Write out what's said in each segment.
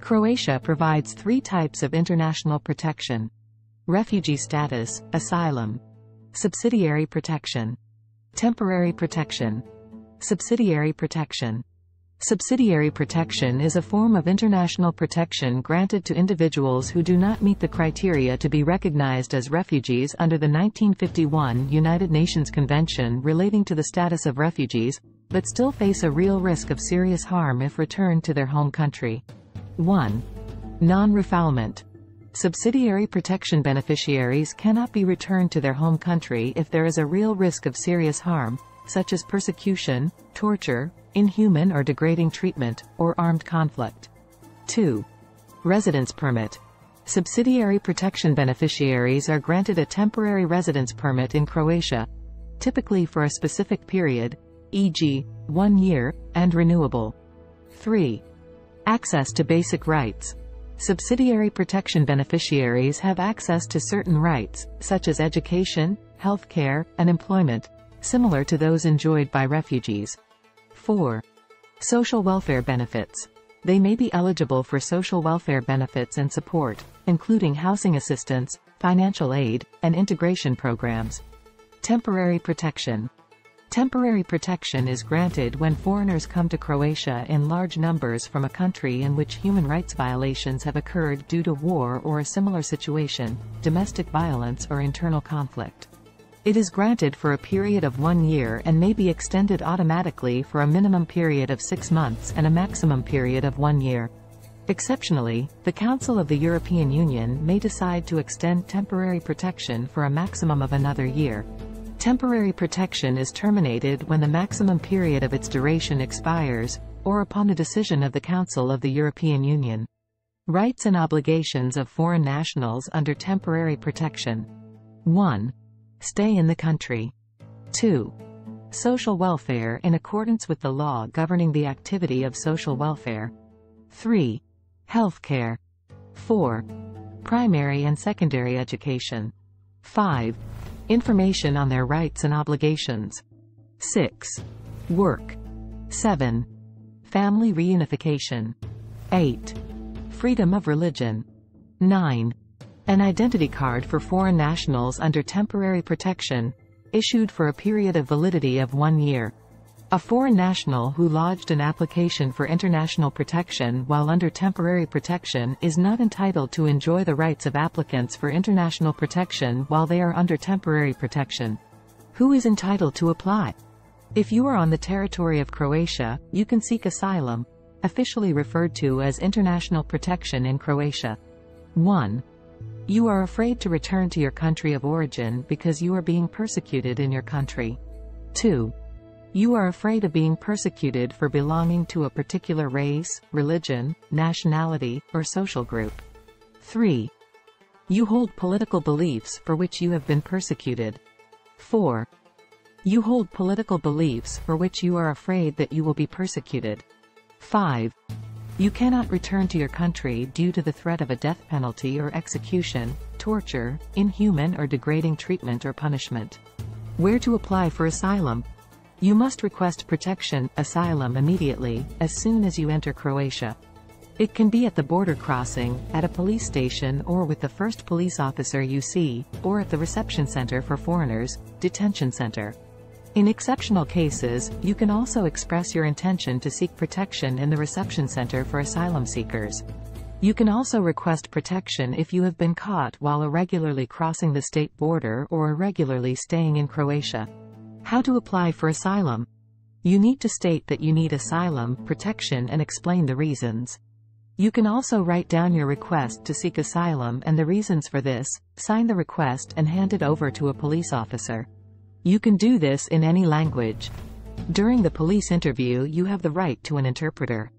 Croatia provides three types of international protection: refugee status, asylum, subsidiary protection, temporary protection. Subsidiary protection. Subsidiary protection is a form of international protection granted to individuals who do not meet the criteria to be recognized as refugees under the 1951 United Nations Convention relating to the status of refugees, but still face a real risk of serious harm if returned to their home country. 1. Non-refoulement. Subsidiary protection beneficiaries cannot be returned to their home country if there is a real risk of serious harm, such as persecution, torture, inhuman or degrading treatment, or armed conflict. 2. Residence permit. Subsidiary protection beneficiaries are granted a temporary residence permit in Croatia, typically for a specific period, e.g., 1 year, and renewable. 3. Access to basic rights. Subsidiary protection beneficiaries have access to certain rights, such as education, health care, and employment, similar to those enjoyed by refugees. 4. Social welfare benefits. They may be eligible for social welfare benefits and support, including housing assistance, financial aid, and integration programs. Temporary protection. Temporary protection is granted when foreigners come to Croatia in large numbers from a country in which human rights violations have occurred due to war or a similar situation, domestic violence or internal conflict. It is granted for a period of 1 year and may be extended automatically for a minimum period of 6 months and a maximum period of 1 year. Exceptionally, the Council of the European Union may decide to extend temporary protection for a maximum of another year. Temporary protection is terminated when the maximum period of its duration expires, or upon a decision of the Council of the European Union. Rights and obligations of foreign nationals under temporary protection. 1. Stay in the country. 2. Social welfare in accordance with the law governing the activity of social welfare. 3. Health care. 4. Primary and secondary education. 5. Information on their rights and obligations. 6. Work. 7. Family reunification. 8. Freedom of religion. 9. An identity card for foreign nationals under temporary protection, issued for a period of validity of 1 year. A foreign national who lodged an application for international protection while under temporary protection is not entitled to enjoy the rights of applicants for international protection while they are under temporary protection. Who is entitled to apply? If you are on the territory of Croatia, you can seek asylum, officially referred to as international protection in Croatia. 1. You are afraid to return to your country of origin because you are being persecuted in your country. 2. You are afraid of being persecuted for belonging to a particular race, religion, nationality, or social group. 3. You hold political beliefs for which you have been persecuted. 4. You hold political beliefs for which you are afraid that you will be persecuted. 5. You cannot return to your country due to the threat of a death penalty or execution, torture, inhuman or degrading treatment or punishment. Where to apply for asylum? You must request protection, asylum immediately, as soon as you enter Croatia. It can be at the border crossing, at a police station or with the first police officer you see, or at the reception center for foreigners, detention center. In exceptional cases, you can also express your intention to seek protection in the reception center for asylum seekers. You can also request protection if you have been caught while irregularly crossing the state border or irregularly staying in Croatia. How to apply for asylum? You need to state that you need asylum, protection and explain the reasons. You can also write down your request to seek asylum and the reasons for this, sign the request and hand it over to a police officer. You can do this in any language. During the police interview you have the right to an interpreter.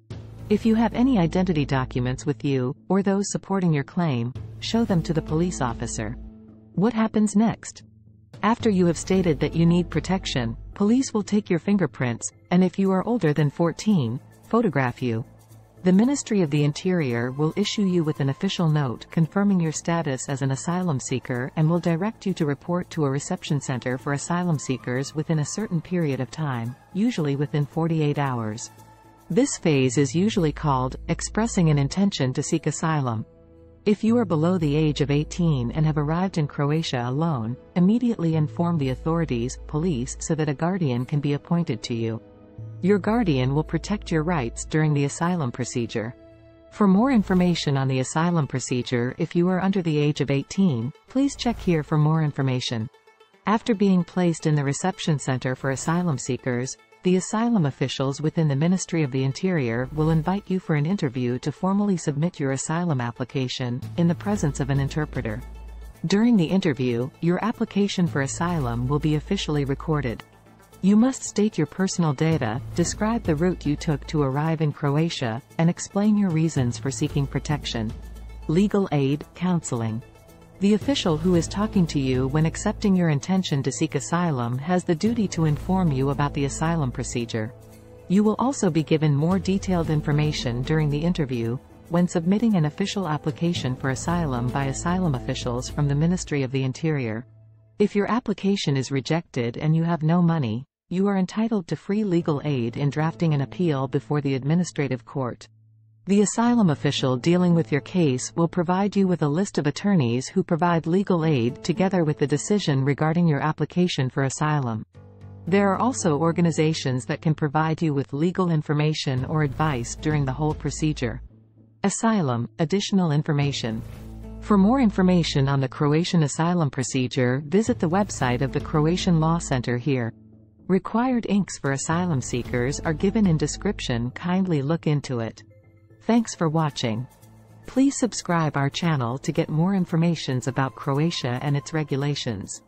If you have any identity documents with you, or those supporting your claim, show them to the police officer. What happens next? After you have stated that you need protection, police will take your fingerprints, and if you are older than 14, photograph you. The Ministry of the Interior will issue you with an official note confirming your status as an asylum seeker and will direct you to report to a reception center for asylum seekers within a certain period of time, usually within 48 hours. This phase is usually called expressing an intention to seek asylum. If you are below the age of 18 and have arrived in Croatia alone, immediately inform the authorities, police, so that a guardian can be appointed to you. Your guardian will protect your rights during the asylum procedure. For more information on the asylum procedure, if you are under the age of 18, please check here for more information. After being placed in the reception center for asylum seekers, the asylum officials within the Ministry of the Interior will invite you for an interview to formally submit your asylum application, in the presence of an interpreter. During the interview, your application for asylum will be officially recorded. You must state your personal data, describe the route you took to arrive in Croatia, and explain your reasons for seeking protection. Legal aid, counseling. The official who is talking to you when accepting your intention to seek asylum has the duty to inform you about the asylum procedure. You will also be given more detailed information during the interview, when submitting an official application for asylum by asylum officials from the Ministry of the Interior. If your application is rejected and you have no money, you are entitled to free legal aid in drafting an appeal before the administrative court. The asylum official dealing with your case will provide you with a list of attorneys who provide legal aid together with the decision regarding your application for asylum. There are also organizations that can provide you with legal information or advice during the whole procedure. Asylum, additional information. For more information on the Croatian asylum procedure, visit the website of the Croatian Law Center here. Required inks for asylum seekers are given in description. Kindly look into it. Thanks for watching. Please subscribe our channel to get more informations about Croatia and its regulations.